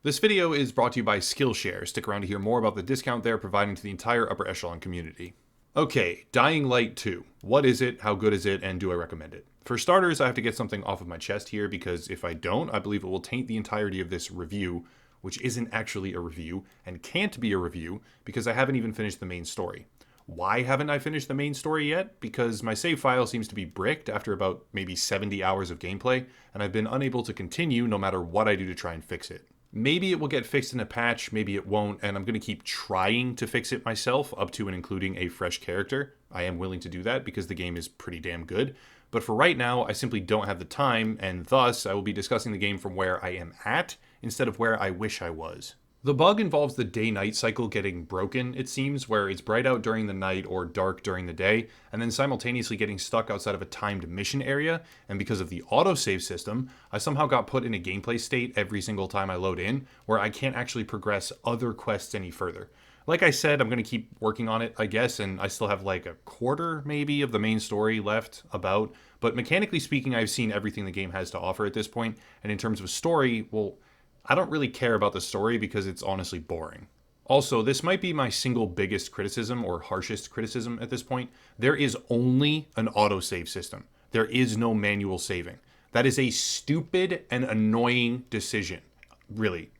This video is brought to you by Skillshare. Stick around to hear more about the discount they're providing to the entire upper echelon community. Okay, Dying Light 2. What is it, how good is it, and do I recommend it? For starters, I have to get something off of my chest here because if I don't, I believe it will taint the entirety of this review, which isn't actually a review, and can't be a review because I haven't even finished the main story. Why haven't I finished the main story yet? Because my save file seems to be bricked after about maybe 70 hours of gameplay, and I've been unable to continue no matter what I do to try and fix it. Maybe it will get fixed in a patch, maybe it won't, and I'm going to keep trying to fix it myself up to and including a fresh character. I am willing to do that because the game is pretty damn good. But for right now, I simply don't have the time, and thus I will be discussing the game from where I am at instead of where I wish I was. The bug involves the day-night cycle getting broken, it seems, where it's bright out during the night or dark during the day, and then simultaneously getting stuck outside of a timed mission area, and because of the autosave system, I somehow got put in a gameplay state every single time I load in, where I can't actually progress other quests any further. Like I said, I'm going to keep working on it, I guess, and I still have like a quarter, maybe, of the main story left about, but mechanically speaking, I've seen everything the game has to offer at this point, and in terms of story, well, I don't really care about the story because it's honestly boring. Also, this might be my single biggest criticism or harshest criticism at this point. There is only an autosave system. There is no manual saving. That is a stupid and annoying decision. Really.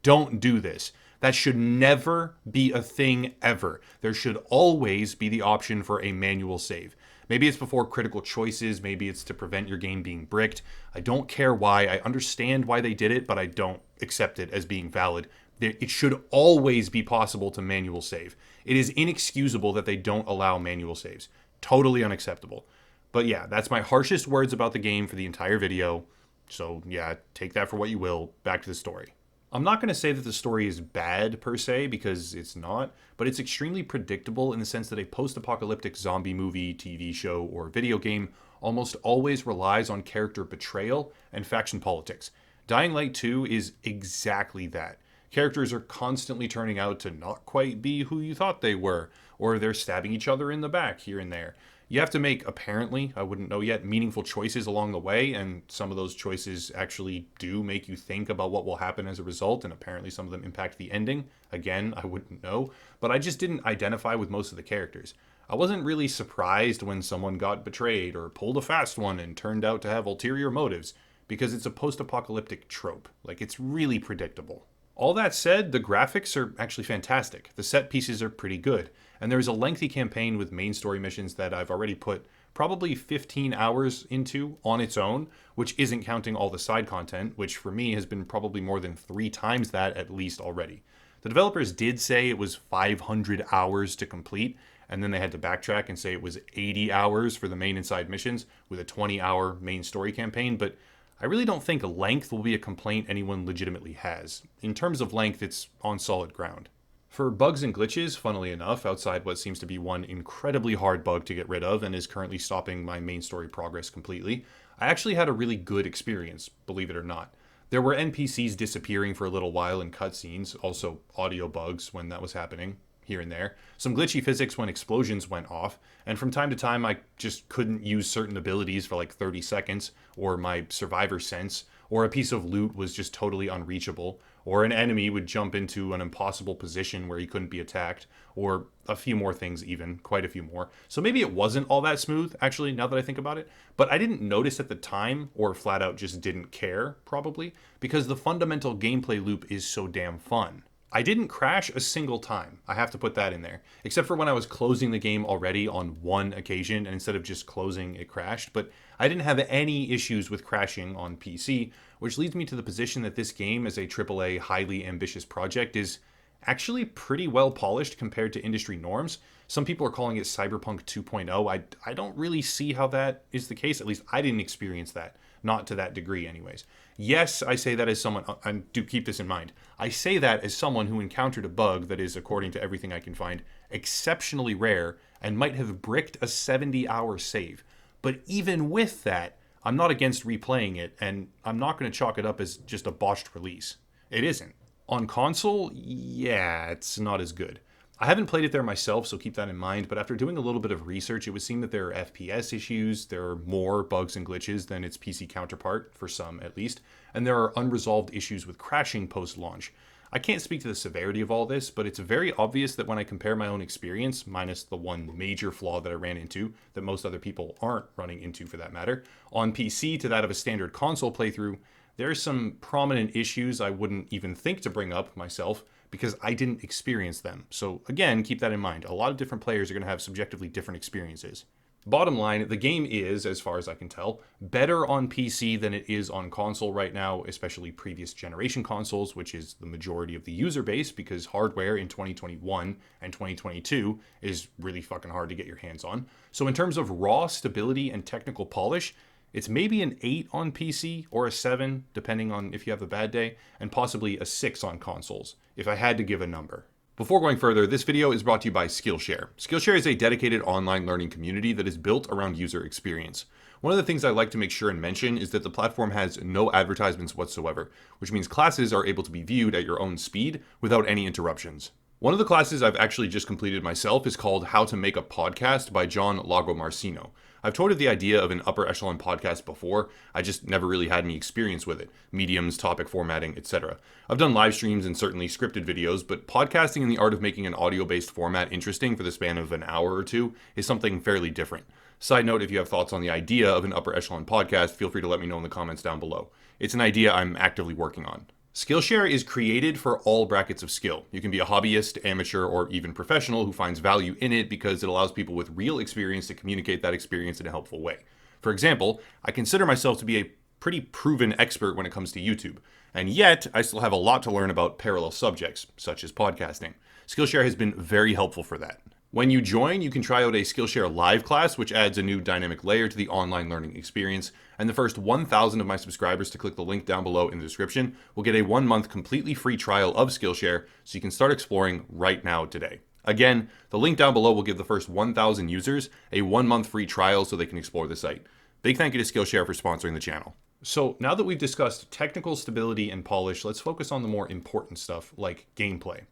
Don't do this. That should never be a thing ever. There should always be the option for a manual save. Maybe it's before critical choices, maybe it's to prevent your game being bricked. I don't care why. I understand why they did it, but I don't accept it as being valid. It should always be possible to manual save. It is inexcusable that they don't allow manual saves. Totally unacceptable. But yeah, that's my harshest words about the game for the entire video. So yeah, take that for what you will. Back to the story. I'm not going to say that the story is bad per se, because it's not, but it's extremely predictable in the sense that a post-apocalyptic zombie movie, TV show, or video game almost always relies on character betrayal and faction politics. Dying Light 2 is exactly that. Characters are constantly turning out to not quite be who you thought they were, or they're stabbing each other in the back here and there. You have to make, apparently, I wouldn't know yet, meaningful choices along the way, and some of those choices actually do make you think about what will happen as a result, and apparently some of them impact the ending. Again, I wouldn't know, but I just didn't identify with most of the characters. I wasn't really surprised when someone got betrayed or pulled a fast one and turned out to have ulterior motives, because it's a post-apocalyptic trope. Like, it's really predictable. All that said, the graphics are actually fantastic. The set pieces are pretty good. And there's a lengthy campaign with main story missions that I've already put probably 15 hours into on its own, which isn't counting all the side content, which for me has been probably more than 3 times that at least already. The developers did say it was 500 hours to complete, and then they had to backtrack and say it was 80 hours for the main and side missions with a 20-hour main story campaign, but I really don't think length will be a complaint anyone legitimately has. In terms of length, it's on solid ground. For bugs and glitches, funnily enough, outside what seems to be one incredibly hard bug to get rid of and is currently stopping my main story progress completely, I actually had a really good experience, believe it or not. There were NPCs disappearing for a little while in cutscenes, also audio bugs when that was happening, here and there, some glitchy physics when explosions went off, and from time to time I just couldn't use certain abilities for like 30 seconds, or my survivor sense, or a piece of loot was just totally unreachable, or an enemy would jump into an impossible position where he couldn't be attacked, or a few more things even, quite a few more. So maybe it wasn't all that smooth, actually, now that I think about it, but I didn't notice at the time, or flat out just didn't care, probably, because the fundamental gameplay loop is so damn fun. I didn't crash a single time, I have to put that in there, except for when I was closing the game already on one occasion, and instead of just closing, it crashed, but I didn't have any issues with crashing on PC, which leads me to the position that this game as a AAA highly ambitious project is actually pretty well polished compared to industry norms. Some people are calling it Cyberpunk 2.0. I don't really see how that is the case, at least I didn't experience that. Not to that degree anyways. Yes, I say that as someone, and do keep this in mind, I say that as someone who encountered a bug that is, according to everything I can find, exceptionally rare and might have bricked a 70-hour save. But even with that, I'm not against replaying it, and I'm not going to chalk it up as just a botched release. It isn't. On console, yeah, it's not as good. I haven't played it there myself, so keep that in mind, but after doing a little bit of research, it would seem that there are FPS issues, there are more bugs and glitches than its PC counterpart, for some at least, and there are unresolved issues with crashing post-launch. I can't speak to the severity of all this, but it's very obvious that when I compare my own experience, minus the one major flaw that I ran into, that most other people aren't running into for that matter, on PC to that of a standard console playthrough, there are some prominent issues I wouldn't even think to bring up myself, because I didn't experience them. So again, keep that in mind. A lot of different players are going to have subjectively different experiences. Bottom line, the game is, as far as I can tell, better on PC than it is on console right now, especially previous generation consoles, which is the majority of the user base, because hardware in 2021 and 2022 is really fucking hard to get your hands on. So in terms of raw stability and technical polish, it's maybe an 8 on PC or a 7, depending on if you have a bad day, and possibly a 6 on consoles, if I had to give a number. Before going further, this video is brought to you by Skillshare. Skillshare is a dedicated online learning community that is built around user experience. One of the things I like to make sure and mention is that the platform has no advertisements whatsoever, which means classes are able to be viewed at your own speed without any interruptions. One of the classes I've actually just completed myself is called How to Make a Podcast by John Lagomarsino. I've toyed with the idea of an upper echelon podcast before, I just never really had any experience with it. Mediums, topic formatting, etc. I've done live streams and certainly scripted videos, but podcasting and the art of making an audio-based format interesting for the span of an hour or two is something fairly different. Side note, if you have thoughts on the idea of an upper echelon podcast, feel free to let me know in the comments down below. It's an idea I'm actively working on. Skillshare is created for all brackets of skill. You can be a hobbyist, amateur, or even professional who finds value in it because it allows people with real experience to communicate that experience in a helpful way. For example, I consider myself to be a pretty proven expert when it comes to YouTube, and yet I still have a lot to learn about parallel subjects, such as podcasting. Skillshare has been very helpful for that. When you join, you can try out a Skillshare live class, which adds a new dynamic layer to the online learning experience, and the first 1,000 of my subscribers to click the link down below in the description will get a 1-month completely free trial of Skillshare, so you can start exploring right now today. Again, the link down below will give the first 1,000 users a 1-month free trial so they can explore the site. Big thank you to Skillshare for sponsoring the channel. So now that we've discussed technical stability and polish, let's focus on the more important stuff like gameplay.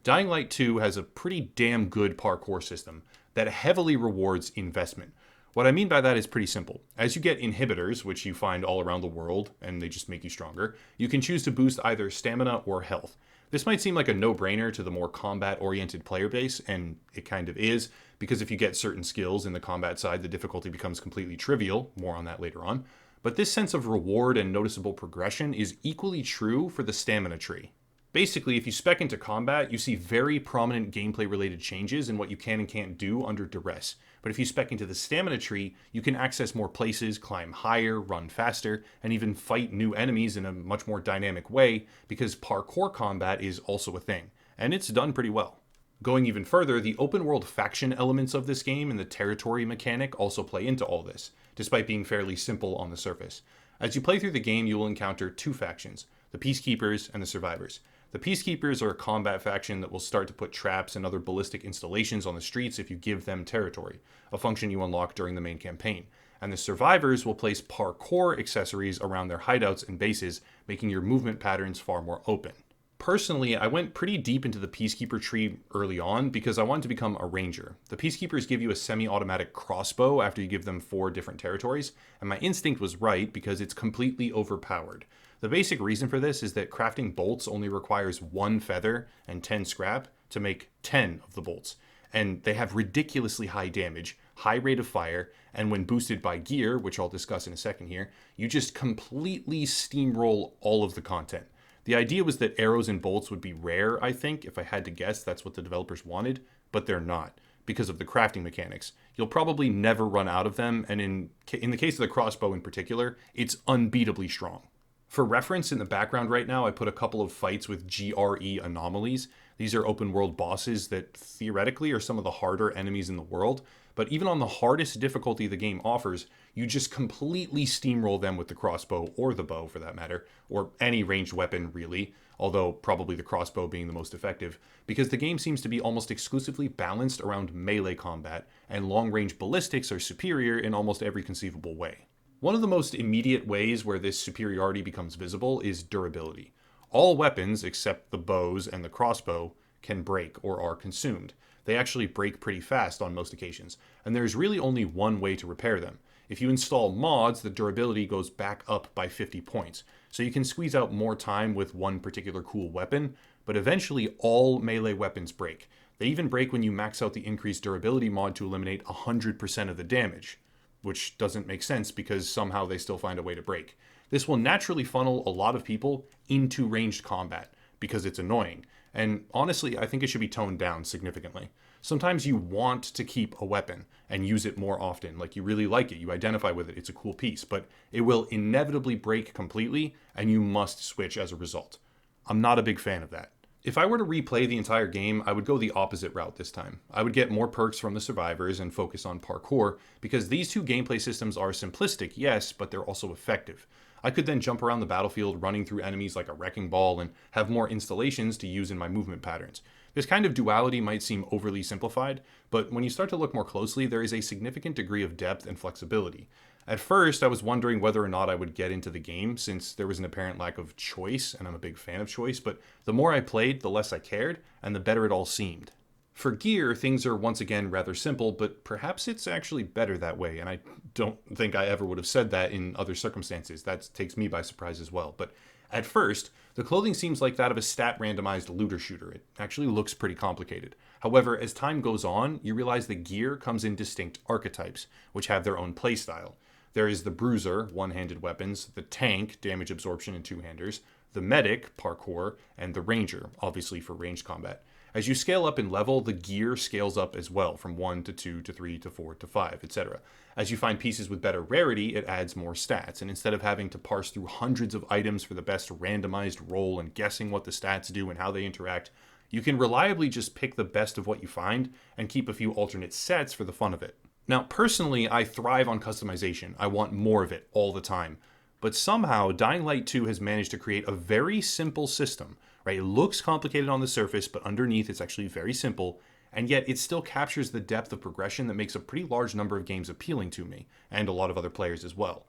Dying Light 2 has a pretty damn good parkour system that heavily rewards investment. What I mean by that is pretty simple. As you get inhibitors, which you find all around the world, and they just make you stronger, you can choose to boost either stamina or health. This might seem like a no-brainer to the more combat-oriented player base, and it kind of is, because if you get certain skills in the combat side, the difficulty becomes completely trivial, more on that later on. But this sense of reward and noticeable progression is equally true for the stamina tree. Basically, if you spec into combat, you see very prominent gameplay-related changes in what you can and can't do under duress. But if you spec into the stamina tree, you can access more places, climb higher, run faster, and even fight new enemies in a much more dynamic way, because parkour combat is also a thing, and it's done pretty well. Going even further, the open-world faction elements of this game and the territory mechanic also play into all this, despite being fairly simple on the surface. As you play through the game, you will encounter two factions, the Peacekeepers and the Survivors. The Peacekeepers are a combat faction that will start to put traps and other ballistic installations on the streets if you give them territory, a function you unlock during the main campaign. And the Survivors will place parkour accessories around their hideouts and bases, making your movement patterns far more open. Personally, I went pretty deep into the Peacekeeper tree early on because I wanted to become a ranger. The Peacekeepers give you a semi-automatic crossbow after you give them 4 different territories, and my instinct was right because it's completely overpowered. The basic reason for this is that crafting bolts only requires 1 feather and 10 scrap to make 10 of the bolts, and they have ridiculously high damage, high rate of fire, and when boosted by gear, which I'll discuss in a second here, you just completely steamroll all of the content. The idea was that arrows and bolts would be rare, I think. If I had to guess, that's what the developers wanted, but they're not, because of the crafting mechanics. You'll probably never run out of them, and in the case of the crossbow in particular, it's unbeatably strong. For reference, in the background right now, I put a couple of fights with Gre Anomalies. These are open world bosses that theoretically are some of the harder enemies in the world, but even on the hardest difficulty the game offers, you just completely steamroll them with the crossbow, or the bow for that matter, or any ranged weapon really, although probably the crossbow being the most effective, because the game seems to be almost exclusively balanced around melee combat, and long-range ballistics are superior in almost every conceivable way. One of the most immediate ways where this superiority becomes visible is durability. All weapons, except the bows and the crossbow, can break or are consumed. They actually break pretty fast on most occasions, and there's really only one way to repair them. If you install mods, the durability goes back up by 50 points, so you can squeeze out more time with one particular cool weapon, but eventually all melee weapons break. They even break when you max out the increased durability mod to eliminate 100% of the damage, which doesn't make sense because somehow they still find a way to break. This will naturally funnel a lot of people into ranged combat because it's annoying, and honestly, I think it should be toned down significantly. Sometimes you want to keep a weapon and use it more often, like you really like it, you identify with it, it's a cool piece, but it will inevitably break completely and you must switch as a result. I'm not a big fan of that. If I were to replay the entire game, I would go the opposite route this time. I would get more perks from the survivors and focus on parkour, because these two gameplay systems are simplistic, yes, but they're also effective. I could then jump around the battlefield running through enemies like a wrecking ball and have more installations to use in my movement patterns. This kind of duality might seem overly simplified, but when you start to look more closely, there is a significant degree of depth and flexibility. At first, I was wondering whether or not I would get into the game, since there was an apparent lack of choice, and I'm a big fan of choice, but the more I played, the less I cared, and the better it all seemed. For gear, things are once again rather simple, but perhaps it's actually better that way, and I don't think I ever would have said that in other circumstances. That takes me by surprise as well. But at first, the clothing seems like that of a stat-randomized looter shooter. It actually looks pretty complicated. However, as time goes on, you realize the gear comes in distinct archetypes, which have their own playstyle. There is the Bruiser, one-handed weapons, the Tank, damage absorption and two-handers, the Medic, parkour, and the Ranger, obviously for ranged combat. As you scale up in level, the gear scales up as well, from 1 to 2 to 3 to 4 to 5, etc. As you find pieces with better rarity, it adds more stats, and instead of having to parse through hundreds of items for the best randomized roll and guessing what the stats do and how they interact, you can reliably just pick the best of what you find and keep a few alternate sets for the fun of it. Now, personally, I thrive on customization. I want more of it all the time. But somehow, Dying Light 2 has managed to create a very simple system, right? It looks complicated on the surface, but underneath it's actually very simple, and yet it still captures the depth of progression that makes a pretty large number of games appealing to me, and a lot of other players as well.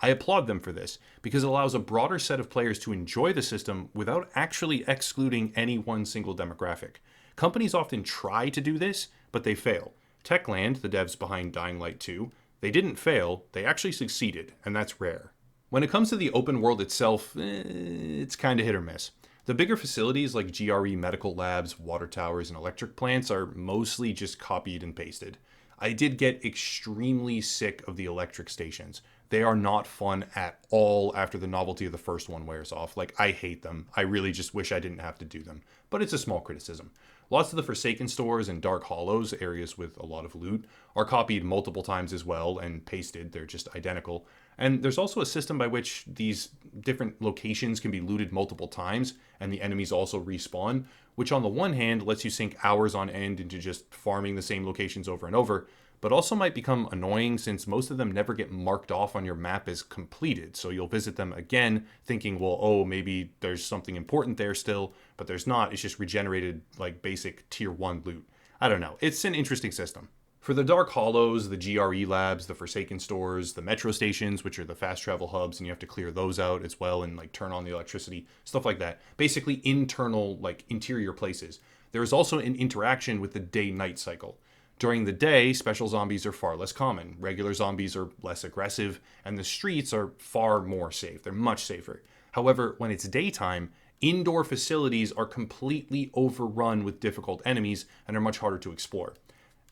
I applaud them for this, because it allows a broader set of players to enjoy the system without actually excluding any one single demographic. Companies often try to do this, but they fail. Techland, the devs behind Dying Light 2, they didn't fail, they actually succeeded, and that's rare. When it comes to the open world itself, it's kind of hit or miss. The bigger facilities like GRE medical labs, water towers, and electric plants are mostly just copied and pasted. I did get extremely sick of the electric stations. They are not fun at all after the novelty of the first one wears off. Like, I hate them. I really just wish I didn't have to do them. But it's a small criticism. Lots of the Forsaken stores and Dark Hollows, areas with a lot of loot, are copied multiple times as well and pasted. They're just identical. And there's also a system by which these different locations can be looted multiple times, and the enemies also respawn, which on the one hand lets you sink hours on end into just farming the same locations over and over, but also might become annoying since most of them never get marked off on your map as completed. So you'll visit them again thinking, well, oh, maybe there's something important there still, but there's not. It's just regenerated like basic tier 1 loot. I don't know. It's an interesting system. For the Dark Hollows, the GRE labs, the Forsaken stores, the metro stations, which are the fast travel hubs, and you have to clear those out as well and like turn on the electricity, stuff like that. Basically internal, like interior places. There is also an interaction with the day-night cycle. During the day, special zombies are far less common. Regular zombies are less aggressive, and the streets are far more safe. They're much safer. However, when it's daytime, indoor facilities are completely overrun with difficult enemies and are much harder to explore.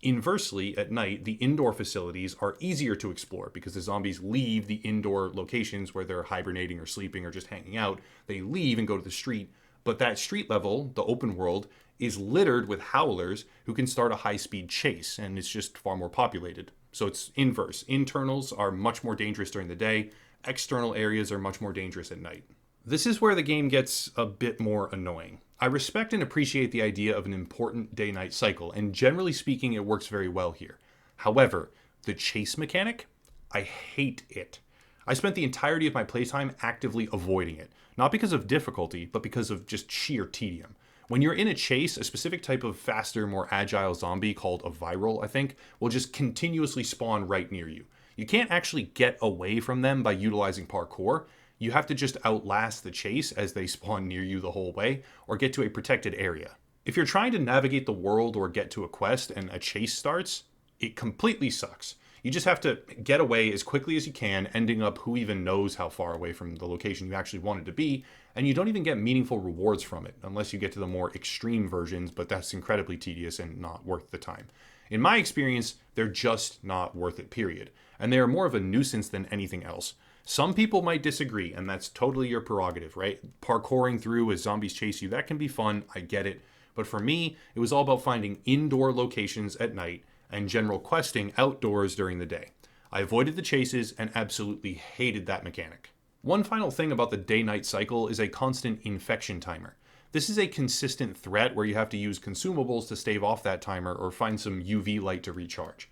Inversely, at night, the indoor facilities are easier to explore because the zombies leave the indoor locations where they're hibernating or sleeping or just hanging out. They leave and go to the street, but that street level, the open world, is littered with howlers who can start a high-speed chase, and it's just far more populated. So it's inverse. Internals are much more dangerous during the day. External areas are much more dangerous at night. This is where the game gets a bit more annoying. I respect and appreciate the idea of an important day-night cycle, and generally speaking, it works very well here. However, the chase mechanic? I hate it. I spent the entirety of my playtime actively avoiding it, not because of difficulty, but because of just sheer tedium. When you're in a chase, a specific type of faster, more agile zombie called a viral, I think, will just continuously spawn right near you. You can't actually get away from them by utilizing parkour. You have to just outlast the chase as they spawn near you the whole way, or get to a protected area. If you're trying to navigate the world or get to a quest and a chase starts, it completely sucks. You just have to get away as quickly as you can, ending up who even knows how far away from the location you actually wanted to be, and you don't even get meaningful rewards from it, unless you get to the more extreme versions, but that's incredibly tedious and not worth the time. In my experience, they're just not worth it, period. And they are more of a nuisance than anything else. Some people might disagree, and that's totally your prerogative, right? Parkouring through as zombies chase you, that can be fun, I get it. But for me, it was all about finding indoor locations at night and general questing outdoors during the day. I avoided the chases and absolutely hated that mechanic. One final thing about the day-night cycle is a constant infection timer. This is a consistent threat where you have to use consumables to stave off that timer or find some UV light to recharge.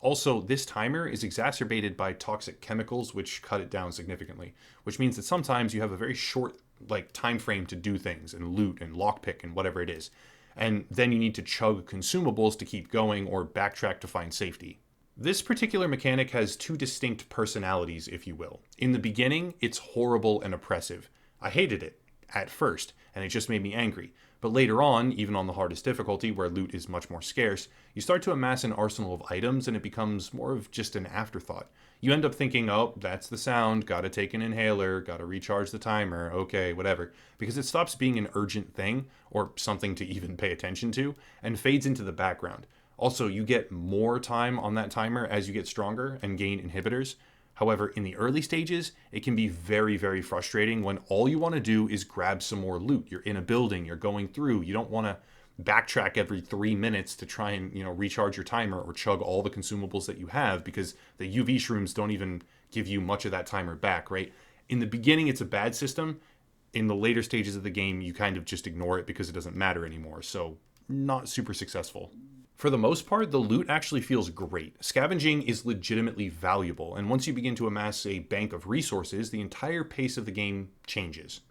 Also, this timer is exacerbated by toxic chemicals which cut it down significantly, which means that sometimes you have a very short time frame to do things and loot and lockpick and whatever it is. And then you need to chug consumables to keep going or backtrack to find safety. This particular mechanic has two distinct personalities, if you will. In the beginning, it's horrible and oppressive. I hated it at first, and it just made me angry. But later on, even on the hardest difficulty, where loot is much more scarce, you start to amass an arsenal of items and it becomes more of just an afterthought. You end up thinking, oh, that's the sound, gotta take an inhaler, gotta recharge the timer, okay, whatever. Because it stops being an urgent thing, or something to even pay attention to, and fades into the background. Also, you get more time on that timer as you get stronger and gain inhibitors. However, in the early stages, it can be very, very frustrating when all you want to do is grab some more loot. You're in a building, you're going through, you don't want to backtrack every 3 minutes to try and, recharge your timer or chug all the consumables that you have, because the UV shrooms don't even give you much of that timer back, right? In the beginning, it's a bad system. In the later stages of the game, you kind of just ignore it because it doesn't matter anymore. So, not super successful. For the most part, the loot actually feels great. Scavenging is legitimately valuable, and once you begin to amass a bank of resources, the entire pace of the game changes.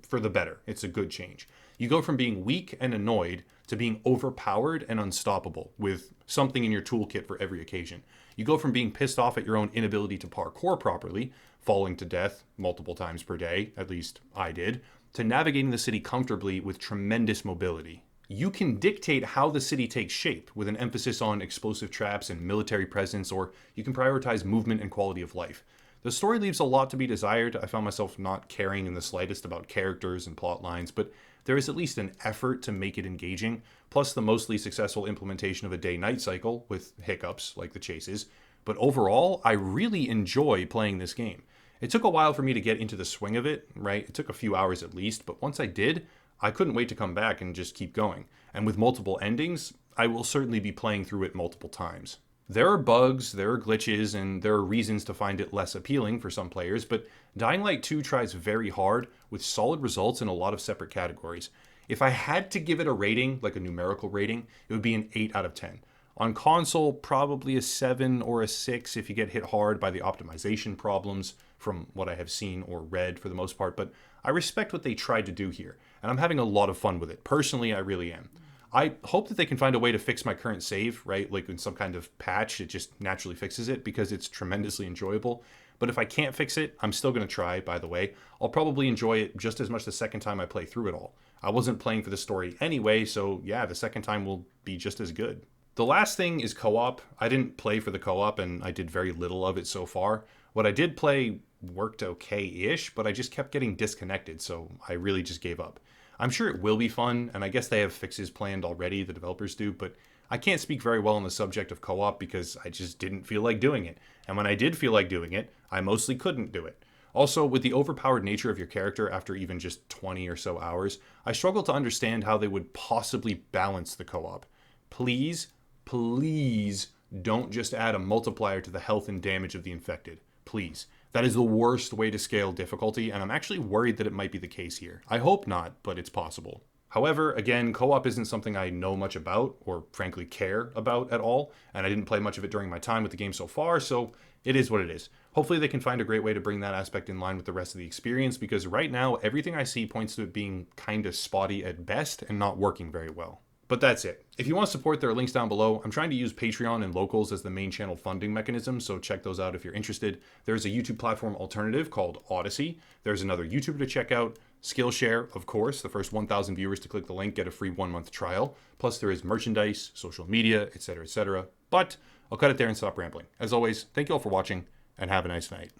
For the better. It's a good change. You go from being weak and annoyed to being overpowered and unstoppable, with something in your toolkit for every occasion. You go from being pissed off at your own inability to parkour properly, falling to death multiple times per day, at least I did, to navigating the city comfortably with tremendous mobility. You can dictate how the city takes shape, with an emphasis on explosive traps and military presence, or you can prioritize movement and quality of life. The story leaves a lot to be desired. I found myself not caring in the slightest about characters and plot lines, but there is at least an effort to make it engaging, plus the mostly successful implementation of a day-night cycle, with hiccups like the chases. But overall, I really enjoy playing this game. It took a while for me to get into the swing of it, right? It took a few hours at least, but once I did, I couldn't wait to come back and just keep going. And with multiple endings, I will certainly be playing through it multiple times. There are bugs, there are glitches, and there are reasons to find it less appealing for some players, but Dying Light 2 tries very hard with solid results in a lot of separate categories. If I had to give it a rating, like a numerical rating, it would be an 8 out of 10. On console, probably a 7 or a 6 if you get hit hard by the optimization problems, from what I have seen or read for the most part, but I respect what they tried to do here, and I'm having a lot of fun with it. Personally, I really am. I hope that they can find a way to fix my current save, right? Like in some kind of patch, it just naturally fixes it because it's tremendously enjoyable. But if I can't fix it, I'm still going to try, by the way. I'll probably enjoy it just as much the second time I play through it all. I wasn't playing for the story anyway, so yeah, the second time will be just as good. The last thing is co-op. I didn't play for the co-op, and I did very little of it so far. What I did play worked okay-ish, but I just kept getting disconnected, so I really just gave up. I'm sure it will be fun, and I guess they have fixes planned already, the developers do, but I can't speak very well on the subject of co-op because I just didn't feel like doing it. And when I did feel like doing it, I mostly couldn't do it. Also, with the overpowered nature of your character after even just 20 or so hours, I struggle to understand how they would possibly balance the co-op. Please don't just add a multiplier to the health and damage of the infected. Please. That is the worst way to scale difficulty, and I'm actually worried that it might be the case here. I hope not, but it's possible. However, again, co-op isn't something I know much about, or frankly care about at all, and I didn't play much of it during my time with the game so far, so it is what it is. Hopefully they can find a great way to bring that aspect in line with the rest of the experience, because right now, everything I see points to it being kinda spotty at best and not working very well. But that's it. If you want to support, there are links down below. I'm trying to use Patreon and locals as the main channel funding mechanism, so check those out if you're interested. There's a YouTube platform alternative called Odyssey. There's another YouTuber to check out. Skillshare, of course. The first 1,000 viewers to click the link get a free 1-month trial. Plus there is merchandise, social media, etc., etc. But I'll cut it there and stop rambling. As always, thank you all for watching, and have a nice night.